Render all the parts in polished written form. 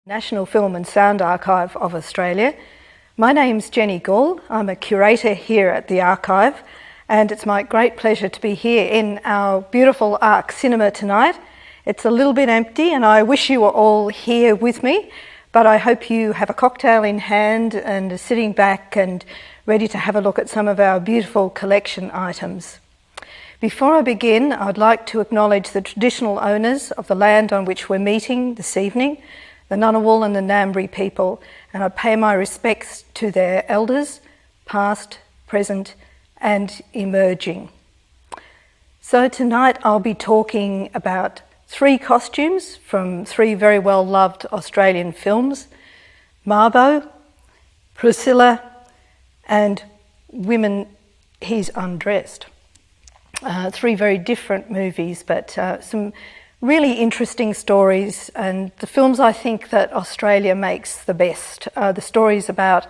National Film and Sound Archive of Australia. My name's Jenny Gall. I'm a curator here at the archive, and it's my great pleasure to be here in our beautiful ARC cinema tonight. It's a little bit empty and I wish you were all here with me, but I hope you have a cocktail in hand and are sitting back and ready to have a look at some of our beautiful collection items. Before I begin, I'd like to acknowledge the traditional owners of the land on which we're meeting this evening, the Ngunnawal and the Ngambri people, and I pay my respects to their elders, past, present, and emerging. So tonight I'll be talking about 3 costumes from 3 very well-loved Australian films: Mabo, Priscilla, and Women, He's Undressed. 3 very different movies, but some really interesting stories, and the films I think that Australia makes the best are the stories about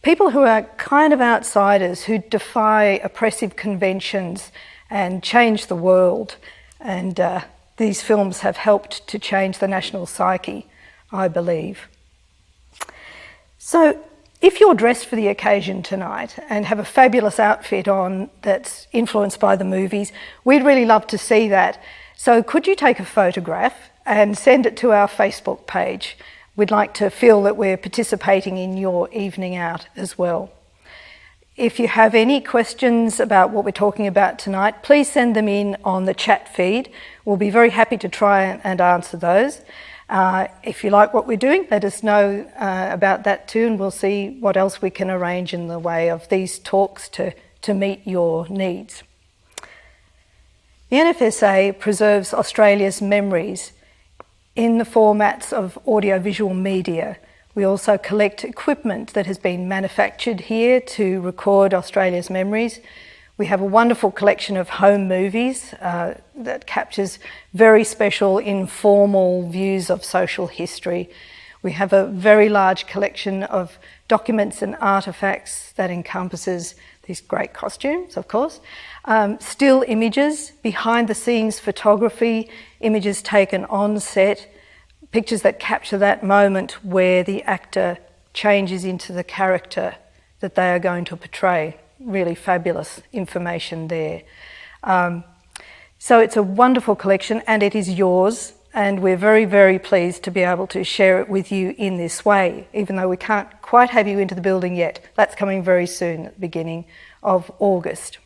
people who are kind of outsiders, who defy oppressive conventions and change the world. And these films have helped to change the national psyche, I believe. So if you're dressed for the occasion tonight and have a fabulous outfit on that's influenced by the movies, we'd really love to see that. So could you take a photograph and send it to our Facebook page? We'd like to feel that we're participating in your evening out as well. If you have any questions about what we're talking about tonight, please send them in on the chat feed. We'll be very happy to try and answer those. If you like what we're doing, let us know about that too, and we'll see what else we can arrange in the way of these talks to meet your needs. The NFSA preserves Australia's memories in the formats of audiovisual media. We also collect equipment that has been manufactured here to record Australia's memories. We have a wonderful collection of home movies that captures very special informal views of social history. We have a very large collection of documents and artefacts that encompasses these great costumes, of course, still images, behind the scenes photography, images taken on set, pictures that capture that moment where the actor changes into the character that they are going to portray. Really fabulous information there. So it's a wonderful collection and it is yours, and we're very, very pleased to be able to share it with you in this way, even though we can't quite have you into the building yet. That's coming very soon at the beginning of August.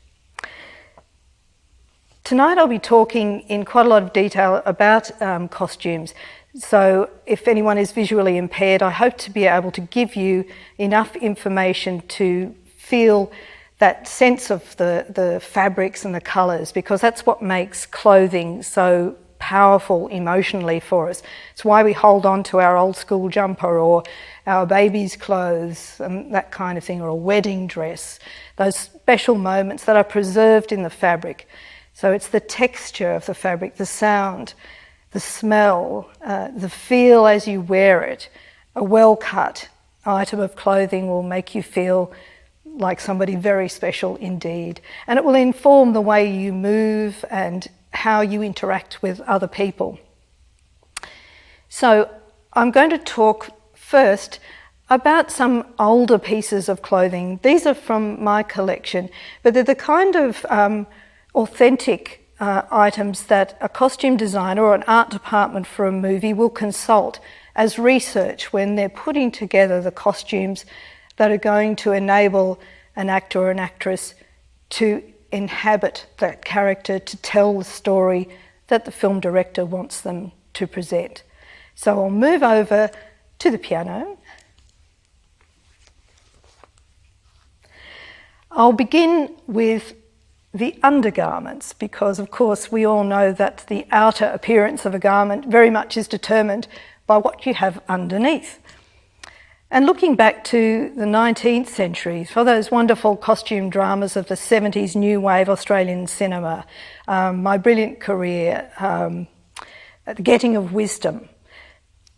Tonight I'll be talking in quite a lot of detail about costumes. So if anyone is visually impaired, I hope to be able to give you enough information to feel that sense of the fabrics and the colours, because that's what makes clothing so powerful emotionally for us. It's why we hold on to our old school jumper or our baby's clothes and that kind of thing, or a wedding dress, those special moments that are preserved in the fabric. So it's the texture of the fabric, the sound, the smell, the feel as you wear it. A well-cut item of clothing will make you feel like somebody very special indeed. And it will inform the way you move and how you interact with other people. So I'm going to talk first about some older pieces of clothing. These are from my collection, but they're the kind of authentic items that a costume designer or an art department for a movie will consult as research when they're putting together the costumes that are going to enable an actor or an actress to inhabit that character, to tell the story that the film director wants them to present. So I'll move over to the piano. I'll begin with the undergarments, because of course we all know that the outer appearance of a garment very much is determined by what you have underneath. And looking back to the 19th century, for those wonderful costume dramas of the 70s New Wave Australian cinema, My Brilliant Career, The Getting of Wisdom,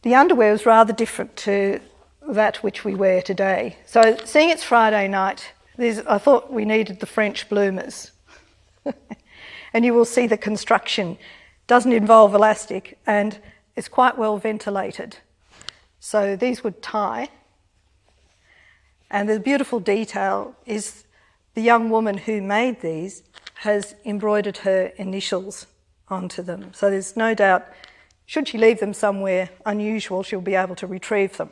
the underwear was rather different to that which we wear today. So seeing it's Friday night, I thought we needed the French bloomers. And you will see the construction doesn't involve elastic and it's quite well ventilated. So these would tie. And the beautiful detail is the young woman who made these has embroidered her initials onto them. So there's no doubt, should she leave them somewhere unusual, she'll be able to retrieve them.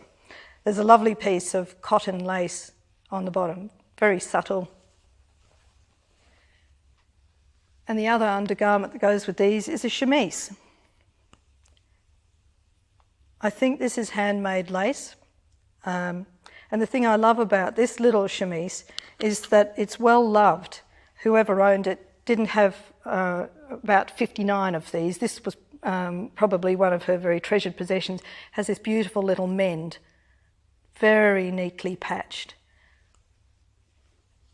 There's a lovely piece of cotton lace on the bottom, very subtle. And the other undergarment that goes with these is a chemise. I think this is handmade lace. And the thing I love about this little chemise is that it's well loved. Whoever owned it didn't have about 59 of these. This was probably one of her very treasured possessions. Has this beautiful little mend, very neatly patched.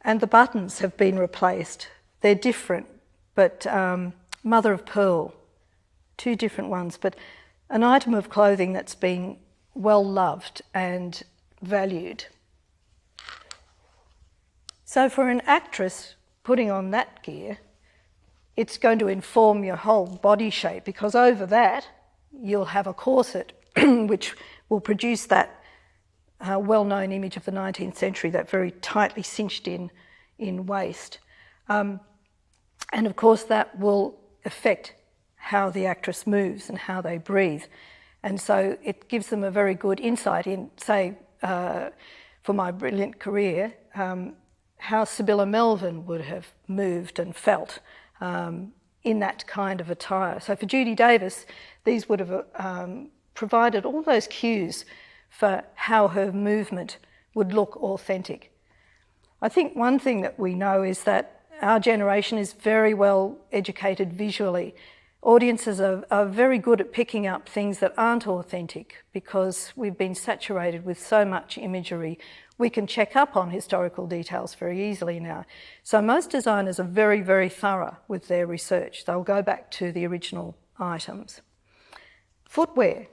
And the buttons have been replaced. They're different, but mother of pearl, two different ones, but an item of clothing that's been well loved and valued. So for an actress putting on that gear, it's going to inform your whole body shape, because over that you'll have a corset which will produce that well-known image of the 19th century, that very tightly cinched in waist. And of course that will affect how the actress moves and how they breathe. And so it gives them a very good insight in, say, for My Brilliant Career, how Sibylla Melvin would have moved and felt in that kind of attire. So for Judy Davis, these would have provided all those cues for how her movement would look authentic. I think one thing that we know is that our generation is very well educated visually. Audiences are very good at picking up things that aren't authentic because we've been saturated with so much imagery. We can check up on historical details very easily now. So most designers are very, very thorough with their research. They'll go back to the original items. Footwear,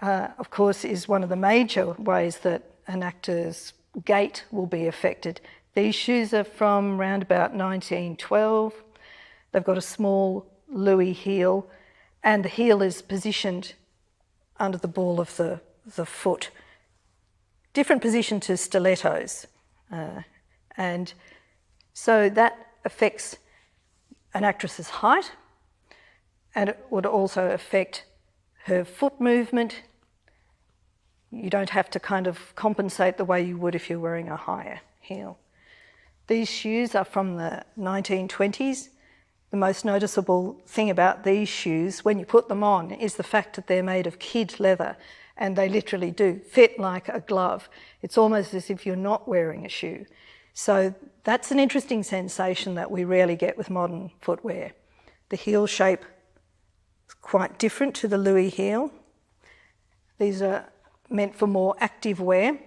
of course, is one of the major ways that an actor's gait will be affected. These shoes are from around about 1912. They've got a small Louis heel, and the heel is positioned under the ball of the foot. Different position to stilettos. And so that affects an actress's height, and it would also affect her foot movement. You don't have to kind of compensate the way you would if you're wearing a higher heel. These shoes are from the 1920s. The most noticeable thing about these shoes, when you put them on, is the fact that they're made of kid leather, and they literally do fit like a glove. It's almost as if you're not wearing a shoe. So that's an interesting sensation that we rarely get with modern footwear. The heel shape is quite different to the Louis heel. These are meant for more active wear.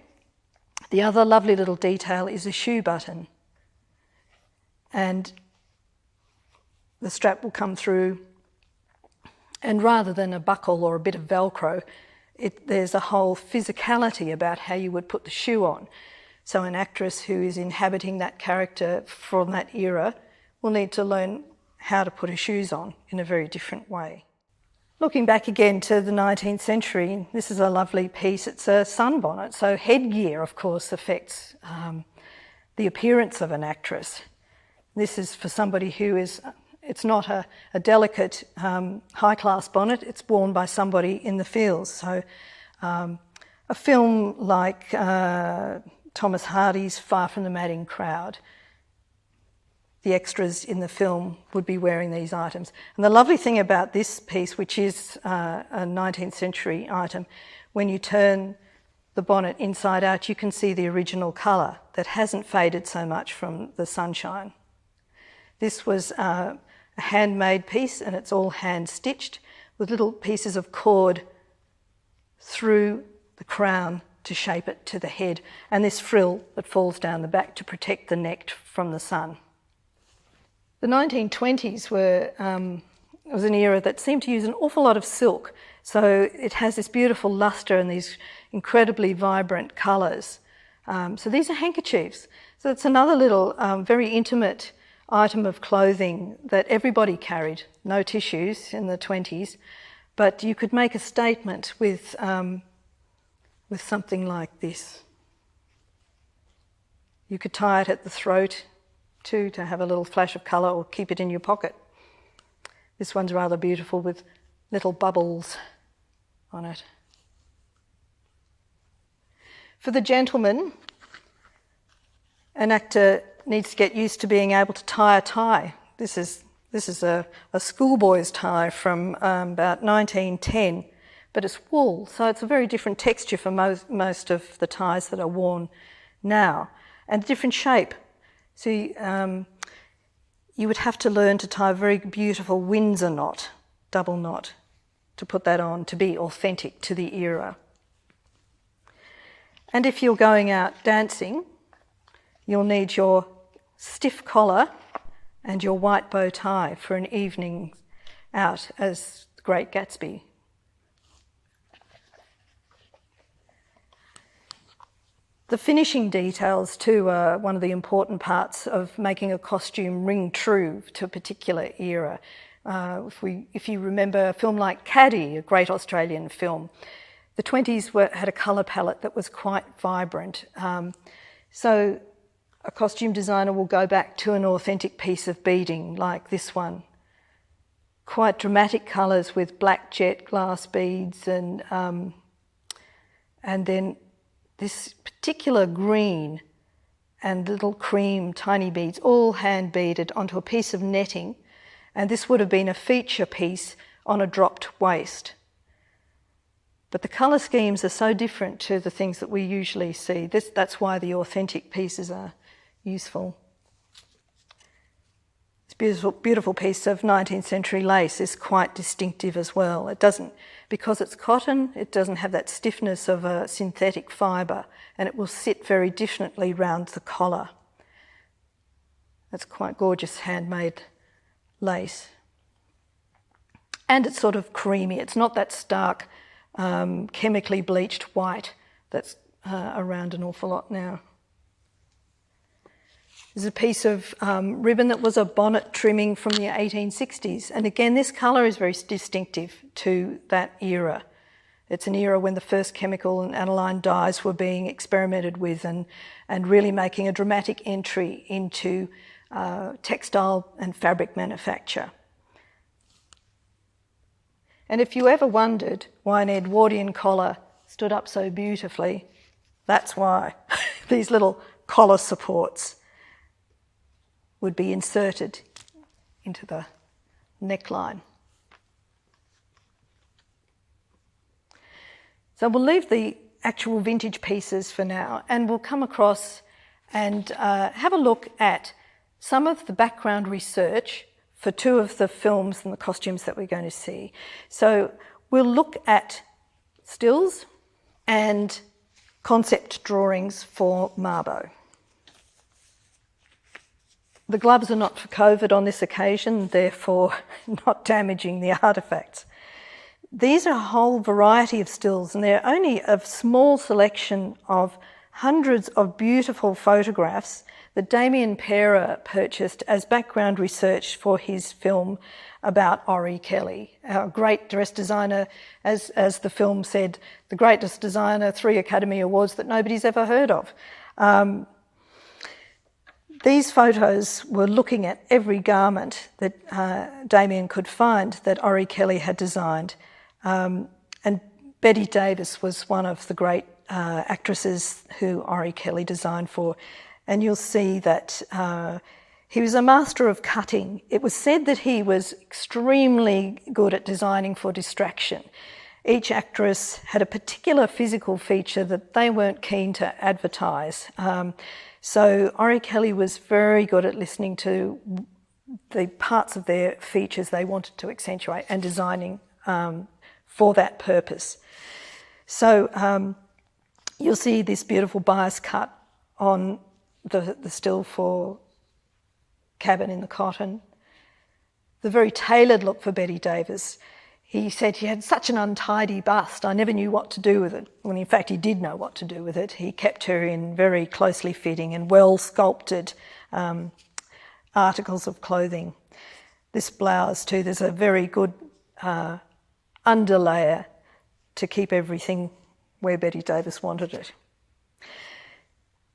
The other lovely little detail is a shoe button. And the strap will come through, and rather than a buckle or a bit of Velcro, there's a whole physicality about how you would put the shoe on. So an actress who is inhabiting that character from that era will need to learn how to put her shoes on in a very different way. Looking back again to the 19th century, this is a lovely piece. It's a sunbonnet. So headgear, of course, affects the appearance of an actress. This is for somebody who is, it's not a delicate high-class bonnet, it's worn by somebody in the fields. So a film like Thomas Hardy's Far From the Madding Crowd, the extras in the film would be wearing these items. And the lovely thing about this piece, which is a 19th century item, when you turn the bonnet inside out, you can see the original colour that hasn't faded so much from the sunshine. This was a handmade piece, and it's all hand-stitched with little pieces of cord through the crown to shape it to the head, and this frill that falls down the back to protect the neck from the sun. The 1920s was an era that seemed to use an awful lot of silk, so it has this beautiful lustre and these incredibly vibrant colours. So these are handkerchiefs. So it's another little very intimate item of clothing that everybody carried. No tissues in the 20s, but you could make a statement with something like this. You could tie it at the throat too to have a little flash of colour, or keep it in your pocket. This one's rather beautiful with little bubbles on it. For the gentleman, an actor needs to get used to being able to tie a tie. This is a schoolboy's tie from about 1910, but it's wool, so it's a very different texture for most of the ties that are worn now, and a different shape. So you would have to learn to tie a very beautiful Windsor knot, double knot, to put that on to be authentic to the era. And if you're going out dancing, you'll need your stiff collar and your white bow tie for an evening out as the Great Gatsby. The finishing details too are one of the important parts of making a costume ring true to a particular era. If you remember a film like Caddy, a great Australian film, the 20s had a colour palette that was quite vibrant. So a costume designer will go back to an authentic piece of beading like this one. Quite dramatic colours with black jet glass beads and then this particular green and little cream tiny beads, all hand beaded onto a piece of netting, and this would have been a feature piece on a dropped waist. But the colour schemes are so different to the things that we usually see. That's why the authentic pieces are useful. This beautiful piece of 19th century lace is quite distinctive as well. It doesn't, because it's cotton, it doesn't have that stiffness of a synthetic fibre, and it will sit very differently round the collar. That's quite gorgeous handmade lace. And it's sort of creamy. It's not that stark chemically bleached white that's around an awful lot now. There's a piece of ribbon that was a bonnet trimming from the 1860s. And again, this colour is very distinctive to that era. It's an era when the first chemical and aniline dyes were being experimented with and really making a dramatic entry into textile and fabric manufacture. And if you ever wondered why an Edwardian collar stood up so beautifully, that's why. These little collar supports would be inserted into the neckline. So we'll leave the actual vintage pieces for now, and we'll come across and have a look at some of the background research for two of the films and the costumes that we're going to see. So we'll look at stills and concept drawings for Mabo. The gloves are not for COVID on this occasion, therefore not damaging the artefacts. These are a whole variety of stills, and they're only a small selection of hundreds of beautiful photographs that Damien Pera purchased as background research for his film about Ori Kelly, our great dress designer, as the film said, the greatest designer, 3 Academy Awards that nobody's ever heard of. These photos were looking at every garment that Damien could find that Ori Kelly had designed. And Betty Davis was one of the great actresses who Ori Kelly designed for. And you'll see that he was a master of cutting. It was said that he was extremely good at designing for distraction. Each actress had a particular physical feature that they weren't keen to advertise. So Ori Kelly was very good at listening to the parts of their features they wanted to accentuate and designing for that purpose. So you'll see this beautiful bias cut on the still for cabin in the cotton. The very tailored look for Betty Davis. He said he had such an untidy bust, I never knew what to do with it. When in fact he did know what to do with it. He kept her in very closely fitting and well sculpted articles of clothing. This blouse too, there's a very good underlayer to keep everything where Betty Davis wanted it.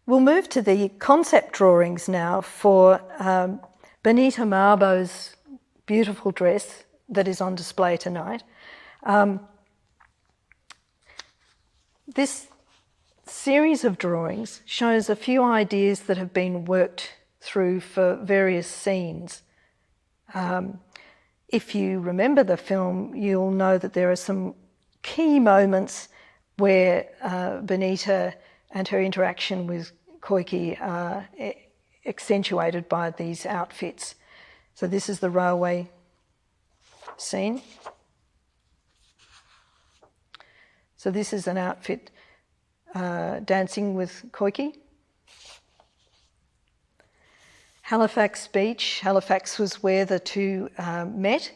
We'll move to the concept drawings now for Bonita Mabo's beautiful dress that is on display tonight. This series of drawings shows a few ideas that have been worked through for various scenes. If you remember the film, you'll know that there are some key moments where Bonita and her interaction with Koike are accentuated by these outfits. So this is the railway scene. So this is an outfit dancing with Koike. Halifax Beach. Halifax was where the two met.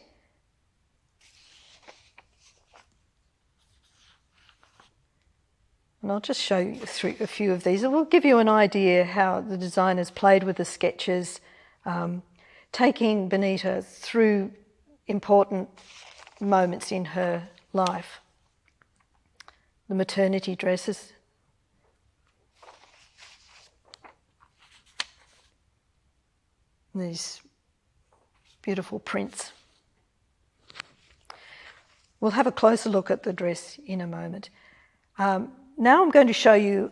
And I'll just show you through a few of these. It will give you an idea how the designers played with the sketches, taking Bonita through important moments in her life. The maternity dresses. These beautiful prints. We'll have a closer look at the dress in a moment. Now I'm going to show you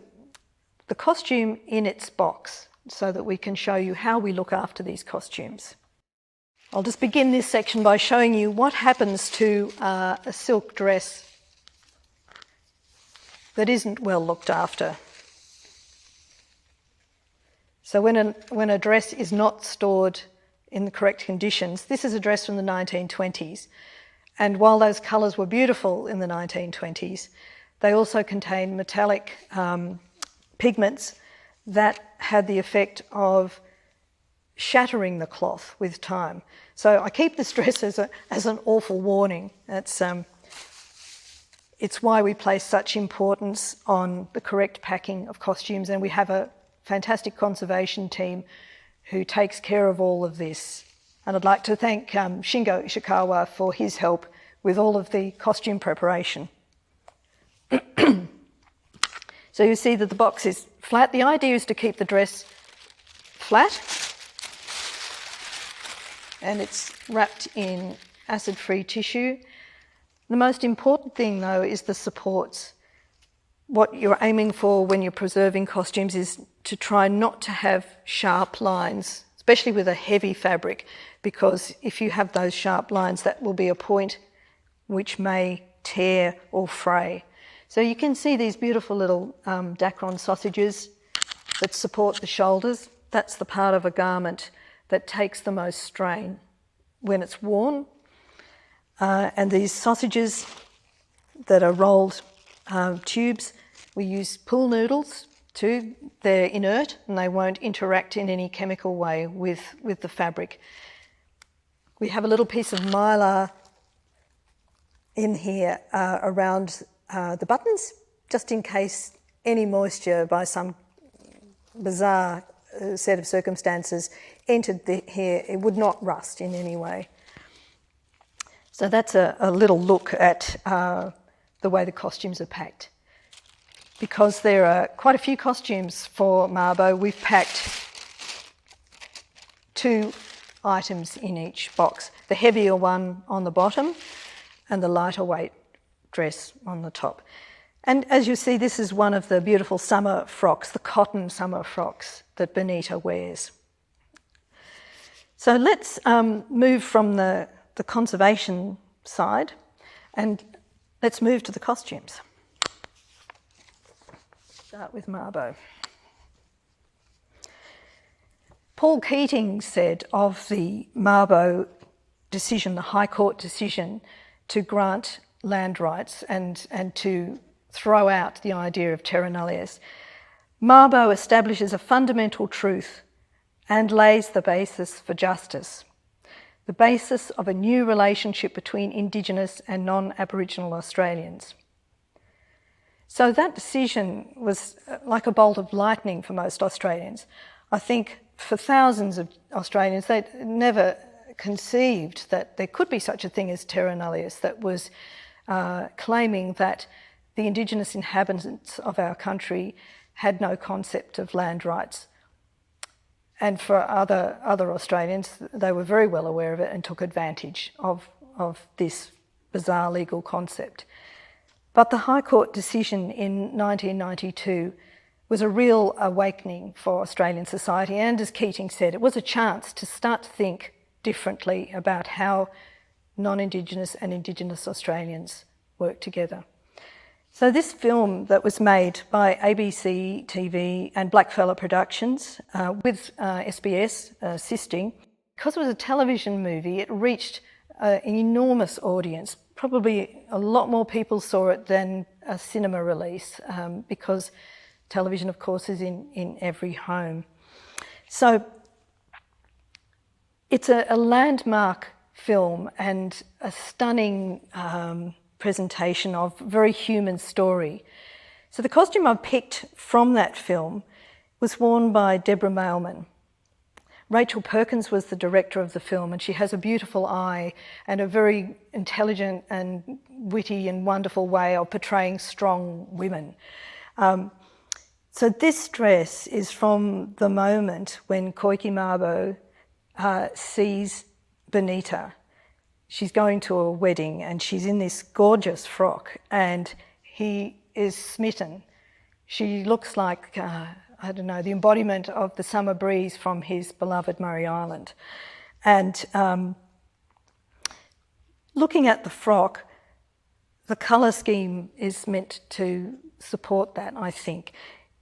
the costume in its box so that we can show you how we look after these costumes. I'll just begin this section by showing you what happens to a silk dress that isn't well looked after. So when a dress is not stored in the correct conditions, this is a dress from the 1920s, and while those colours were beautiful in the 1920s, they also contained metallic pigments that had the effect of shattering the cloth with time. So I keep this dress as an awful warning. It's why we place such importance on the correct packing of costumes, and we have a fantastic conservation team who takes care of all of this. And I'd like to thank Shingo Ishikawa for his help with all of the costume preparation. So you see that the box is flat. The idea is to keep the dress flat, and it's wrapped in acid-free tissue. The most important thing though is the supports. What you're aiming for when you're preserving costumes is to try not to have sharp lines, especially with a heavy fabric, because if you have those sharp lines, that will be a point which may tear or fray. So you can see these beautiful little Dacron sausages that support the shoulders. That's the part of a garment that takes the most strain when it's worn. And these sausages that are rolled tubes, we use pool noodles too. They're inert and they won't interact in any chemical way with the fabric. We have a little piece of mylar in here around the buttons, just in case any moisture by some bizarre set of circumstances entered here, it would not rust in any way. So that's a little look at the way the costumes are packed. Because there are quite a few costumes for Mabo, we've packed 2 items in each box. The heavier one on the bottom and the lighter weight dress on the top. And as you see, this is one of the beautiful summer frocks, the cotton summer frocks that Bonita wears. So let's move from the conservation side and let's move to the costumes. Start with Mabo. Paul Keating said of the Mabo decision, the High Court decision to grant land rights and to throw out the idea of terra nullius, Mabo establishes a fundamental truth and lays the basis for justice, the basis of a new relationship between Indigenous and non-Aboriginal Australians. So that decision was like a bolt of lightning for most Australians. I think for thousands of Australians, they'd never conceived that there could be such a thing as terra nullius, that was claiming that the Indigenous inhabitants of our country had no concept of land rights. And for other Australians, they were very well aware of it and took advantage of this bizarre legal concept. But the High Court decision in 1992 was a real awakening for Australian society, and as Keating said, it was a chance to start to think differently about how non-Indigenous and Indigenous Australians work together. So this film that was made by ABC TV and Blackfella Productions with SBS assisting, because it was a television movie, it reached an enormous audience. Probably a lot more people saw it than a cinema release because television, of course, is in every home. So it's a landmark film and a stunning presentation of a very human story. So the costume I picked from that film was worn by Deborah Mailman. Rachel Perkins was the director of the film, and she has a beautiful eye and a very intelligent and witty and wonderful way of portraying strong women. So this dress is from the moment when Koiki Mabo sees Bonita. She's going to a wedding and she's in this gorgeous frock and he is smitten. She looks like, I don't know, the embodiment of the summer breeze from his beloved Murray Island. And looking at the frock, the colour scheme is meant to support that, I think.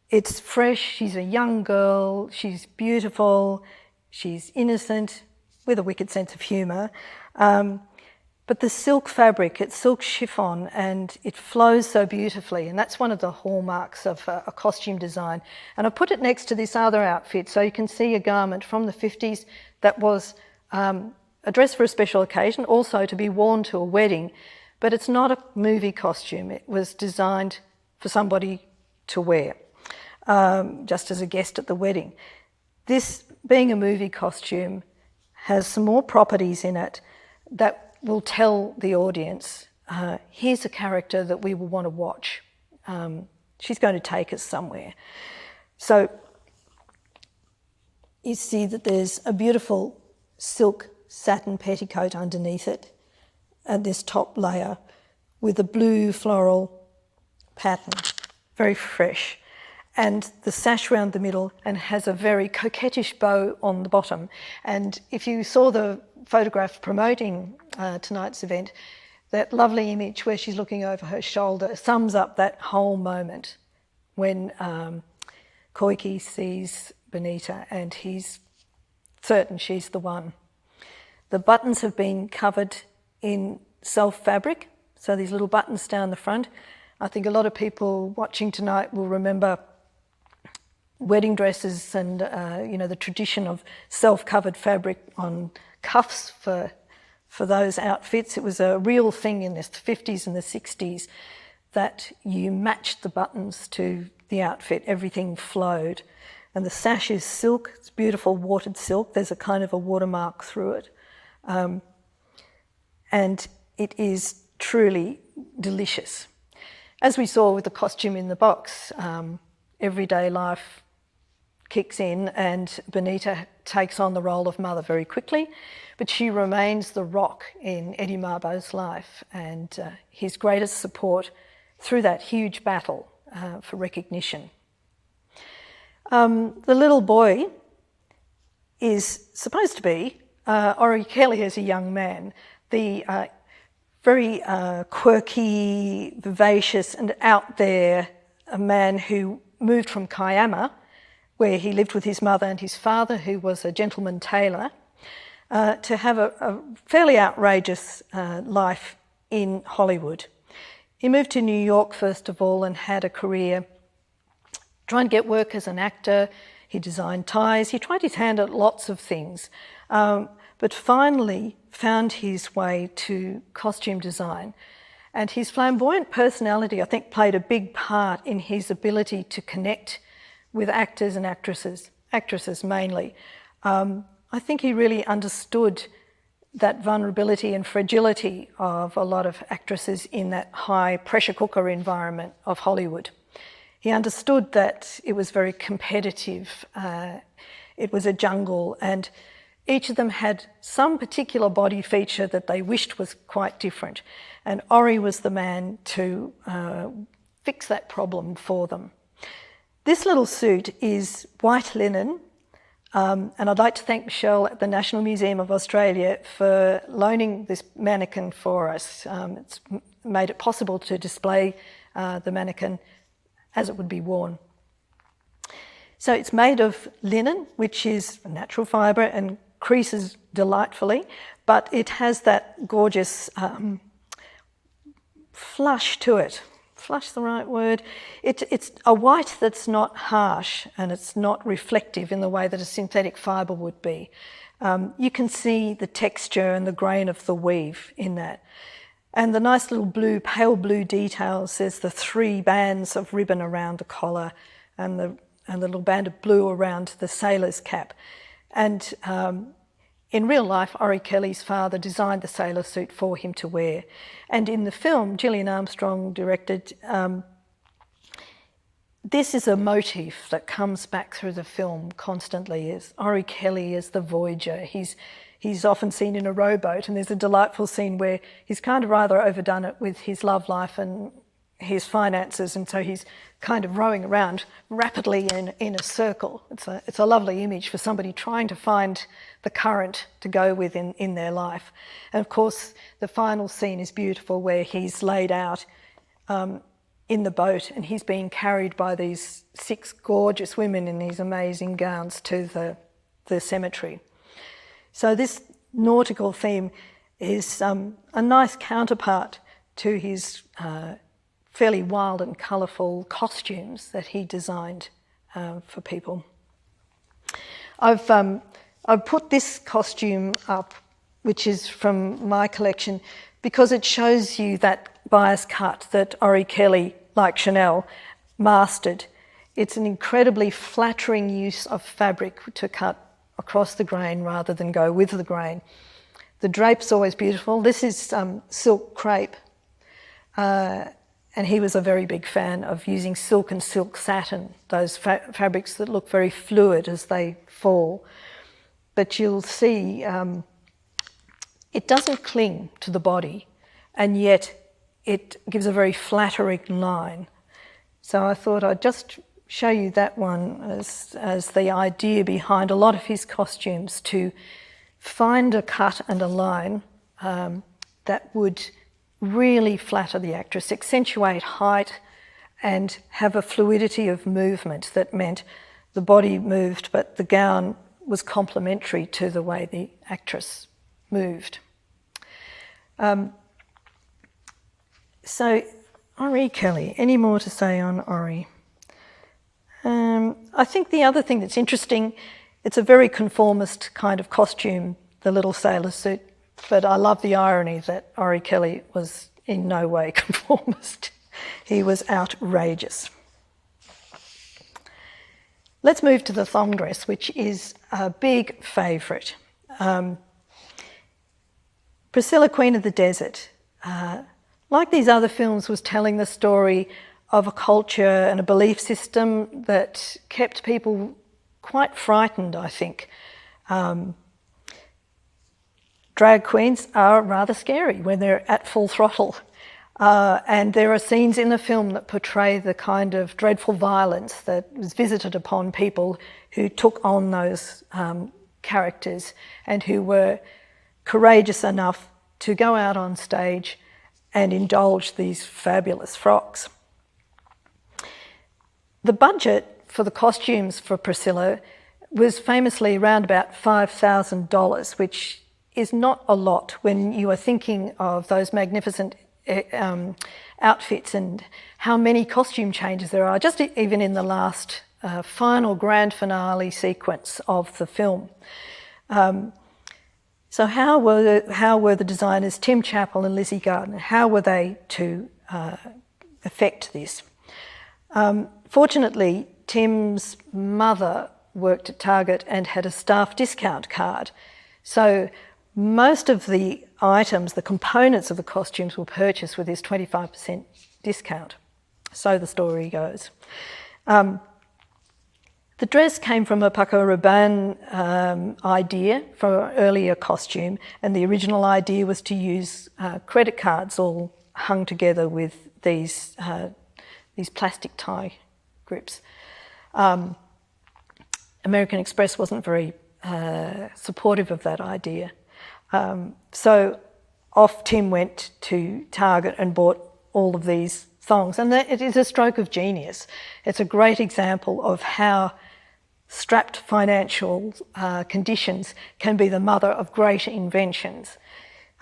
It's fresh, she's a young girl, she's beautiful, she's innocent, with a wicked sense of humour. But the silk fabric, it's silk chiffon and it flows so beautifully, and that's one of the hallmarks of a costume design. And I put it next to this other outfit so you can see a garment from the 50s that was a dress for a special occasion, also to be worn to a wedding, but it's not a movie costume. It was designed for somebody to wear, just as a guest at the wedding. This, being a movie costume, has some more properties in it that will tell the audience, here's a character that we will want to watch. She's going to take us somewhere. So you see that there's a beautiful silk satin petticoat underneath it and this top layer with a blue floral pattern, very fresh. And the sash round the middle and has a very coquettish bow on the bottom. And if you saw the photograph promoting tonight's event, that lovely image where she's looking over her shoulder sums up that whole moment when Koiki sees Bonita and he's certain she's the one. The buttons have been covered in self fabric, so these little buttons down the front. I think a lot of people watching tonight will remember wedding dresses and the tradition of self-covered fabric on cuffs for those outfits. It was a real thing in the 50s and the 60s that you matched the buttons to the outfit, everything flowed. And the sash is silk, it's beautiful watered silk, there's a kind of a watermark through it. And it is truly delicious. As we saw with the costume in the box, everyday life kicks in and Bonita takes on the role of mother very quickly, but she remains the rock in Eddie Mabo's life and his greatest support through that huge battle for recognition. The little boy is supposed to be Ori Kelly as a young man, the very quirky, vivacious and out there, a man who moved from Kiama where he lived with his mother and his father, who was a gentleman tailor, to have a fairly outrageous life in Hollywood. He moved to New York first of all and had a career trying to get work as an actor. He designed ties. He tried his hand at lots of things, but finally found his way to costume design. And his flamboyant personality, I think, played a big part in his ability to connect with actors and actresses mainly. I think he really understood that vulnerability and fragility of a lot of actresses in that high pressure cooker environment of Hollywood. He understood that it was very competitive, it was a jungle, and each of them had some particular body feature that they wished was quite different. And Ori was the man to fix that problem for them. This little suit is white linen, and I'd like to thank Michelle at the National Museum of Australia for loaning this mannequin for us. It's made it possible to display the mannequin as it would be worn. So it's made of linen, which is a natural fibre and creases delightfully, but it has that gorgeous flush to it. Flush the right word? It's a white that's not harsh and it's not reflective in the way that a synthetic fibre would be. You can see the texture and the grain of the weave in that. And the nice little blue, pale blue details, there's the 3 bands of ribbon around the collar and the little band of blue around the sailor's cap. And in real life, Ori Kelly's father designed the sailor suit for him to wear. And in the film, Gillian Armstrong directed, this is a motif that comes back through the film constantly, is Ori Kelly as the voyager. He's often seen in a rowboat, and there's a delightful scene where he's kind of rather overdone it with his love life and his finances, and so he's kind of rowing around rapidly in a circle. It's a lovely image for somebody trying to find the current to go with in their life. And of course, the final scene is beautiful, where he's laid out in the boat and he's being carried by these 6 gorgeous women in these amazing gowns to the cemetery. So this nautical theme is a nice counterpart to his fairly wild and colourful costumes that he designed for people. I've put this costume up, which is from my collection, because it shows you that bias cut that Ori Kelly, like Chanel, mastered. It's an incredibly flattering use of fabric to cut across the grain rather than go with the grain. The drape's always beautiful. This is silk crepe. And he was a very big fan of using silk and silk satin, those fabrics that look very fluid as they fall. But you'll see it doesn't cling to the body, and yet it gives a very flattering line. So I thought I'd just show you that one as the idea behind a lot of his costumes, to find a cut and a line that would really flatter the actress, accentuate height and have a fluidity of movement that meant the body moved but the gown was complementary to the way the actress moved. So Ori Kelly, any more to say on Ori? I think the other thing that's interesting, it's a very conformist kind of costume, the little sailor suit, but I love the irony that Ori Kelly was in no way conformist. He was outrageous. Let's move to the thong dress, which is a big favourite. Priscilla, Queen of the Desert, like these other films, was telling the story of a culture and a belief system that kept people quite frightened, I think. Drag queens are rather scary when they're at full throttle. And there are scenes in the film that portray the kind of dreadful violence that was visited upon people who took on those characters and who were courageous enough to go out on stage and indulge these fabulous frocks. The budget for the costumes for Priscilla was famously around about $5,000, which is not a lot when you are thinking of those magnificent outfits and how many costume changes there are, just even in the last final grand finale sequence of the film. So how were the designers Tim Chappell and Lizzie Gardner, how were they to affect this? Fortunately, Tim's mother worked at Target and had a staff discount card. So most of the items, the components of the costumes, were purchased with this 25% discount. So the story goes. The dress came from a Paco Rabanne idea for an earlier costume, and the original idea was to use credit cards all hung together with these plastic tie grips. American Express wasn't very supportive of that idea. So off Tim went to Target and bought all of these thongs, and it is a stroke of genius. It's a great example of how strapped financial conditions can be the mother of great inventions.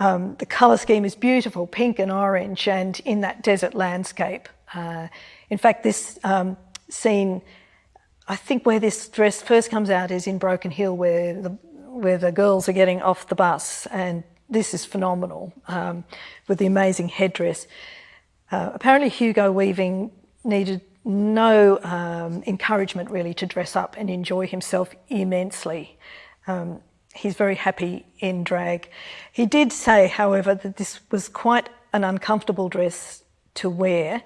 The colour scheme is beautiful, pink and orange, and in that desert landscape. In fact, this scene, I think where this dress first comes out is in Broken Hill, where the girls are getting off the bus, and this is phenomenal, with the amazing headdress. Apparently Hugo Weaving needed no encouragement really to dress up and enjoy himself immensely. He's very happy in drag. He did say, however, that this was quite an uncomfortable dress to wear.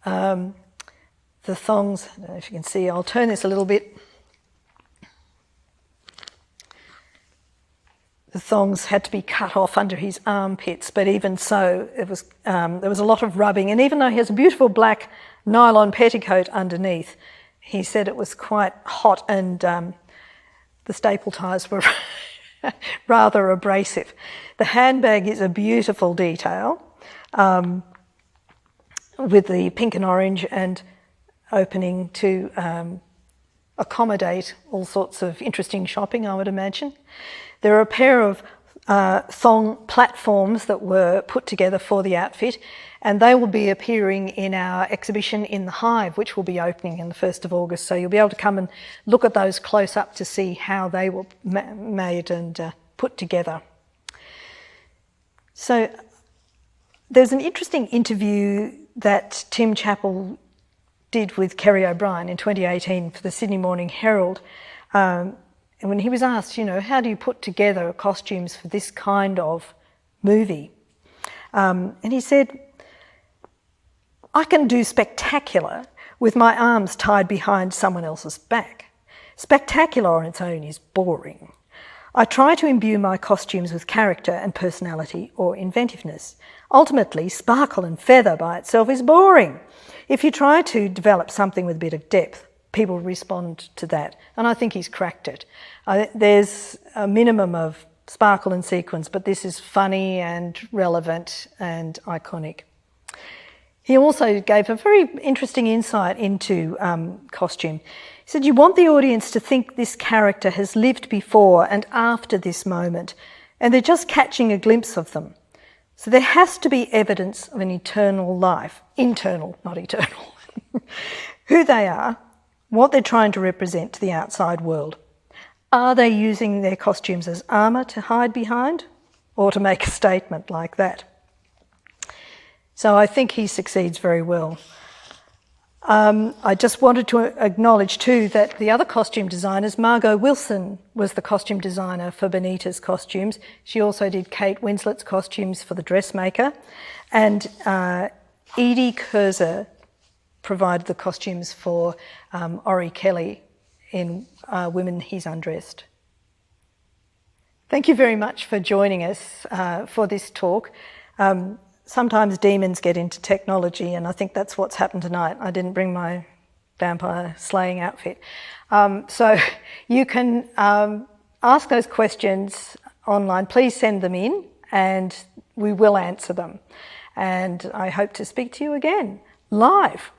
The thongs, I don't know if you can see, I'll turn this a little bit. The thongs had to be cut off under his armpits, but even so, there was a lot of rubbing. And even though he has a beautiful black nylon petticoat underneath, he said it was quite hot, and the staple ties were rather abrasive. The handbag is a beautiful detail, with the pink and orange and opening to accommodate all sorts of interesting shopping, I would imagine. There are a pair of thong platforms that were put together for the outfit, and they will be appearing in our exhibition in the Hive, which will be opening on the 1st of August. So you'll be able to come and look at those close up to see how they were made and put together. So there's an interesting interview that Tim Chappell did with Kerry O'Brien in 2018 for the Sydney Morning Herald. And when he was asked, how do you put together costumes for this kind of movie? And he said, I can do spectacular with my arms tied behind someone else's back. Spectacular on its own is boring. I try to imbue my costumes with character and personality or inventiveness. Ultimately, sparkle and feather by itself is boring. If you try to develop something with a bit of depth, people respond to that, and I think he's cracked it. There's a minimum of sparkle and sequence, but this is funny and relevant and iconic. He also gave a very interesting insight into costume. He said, you want the audience to think this character has lived before and after this moment, and they're just catching a glimpse of them. So there has to be evidence of an eternal life. Internal, not eternal. Who they are, what they're trying to represent to the outside world. Are they using their costumes as armour to hide behind, or to make a statement like that? So I think he succeeds very well. I just wanted to acknowledge too that the other costume designers, Margot Wilson was the costume designer for Bonita's costumes. She also did Kate Winslet's costumes for the dressmaker, and Edie Kurzer provided the costumes for Ori Kelly in Women He's Undressed. Thank you very much for joining us for this talk. Sometimes demons get into technology, and I think that's what's happened tonight. I didn't bring my vampire slaying outfit. So you can ask those questions online. Please send them in and we will answer them. And I hope to speak to you again, live.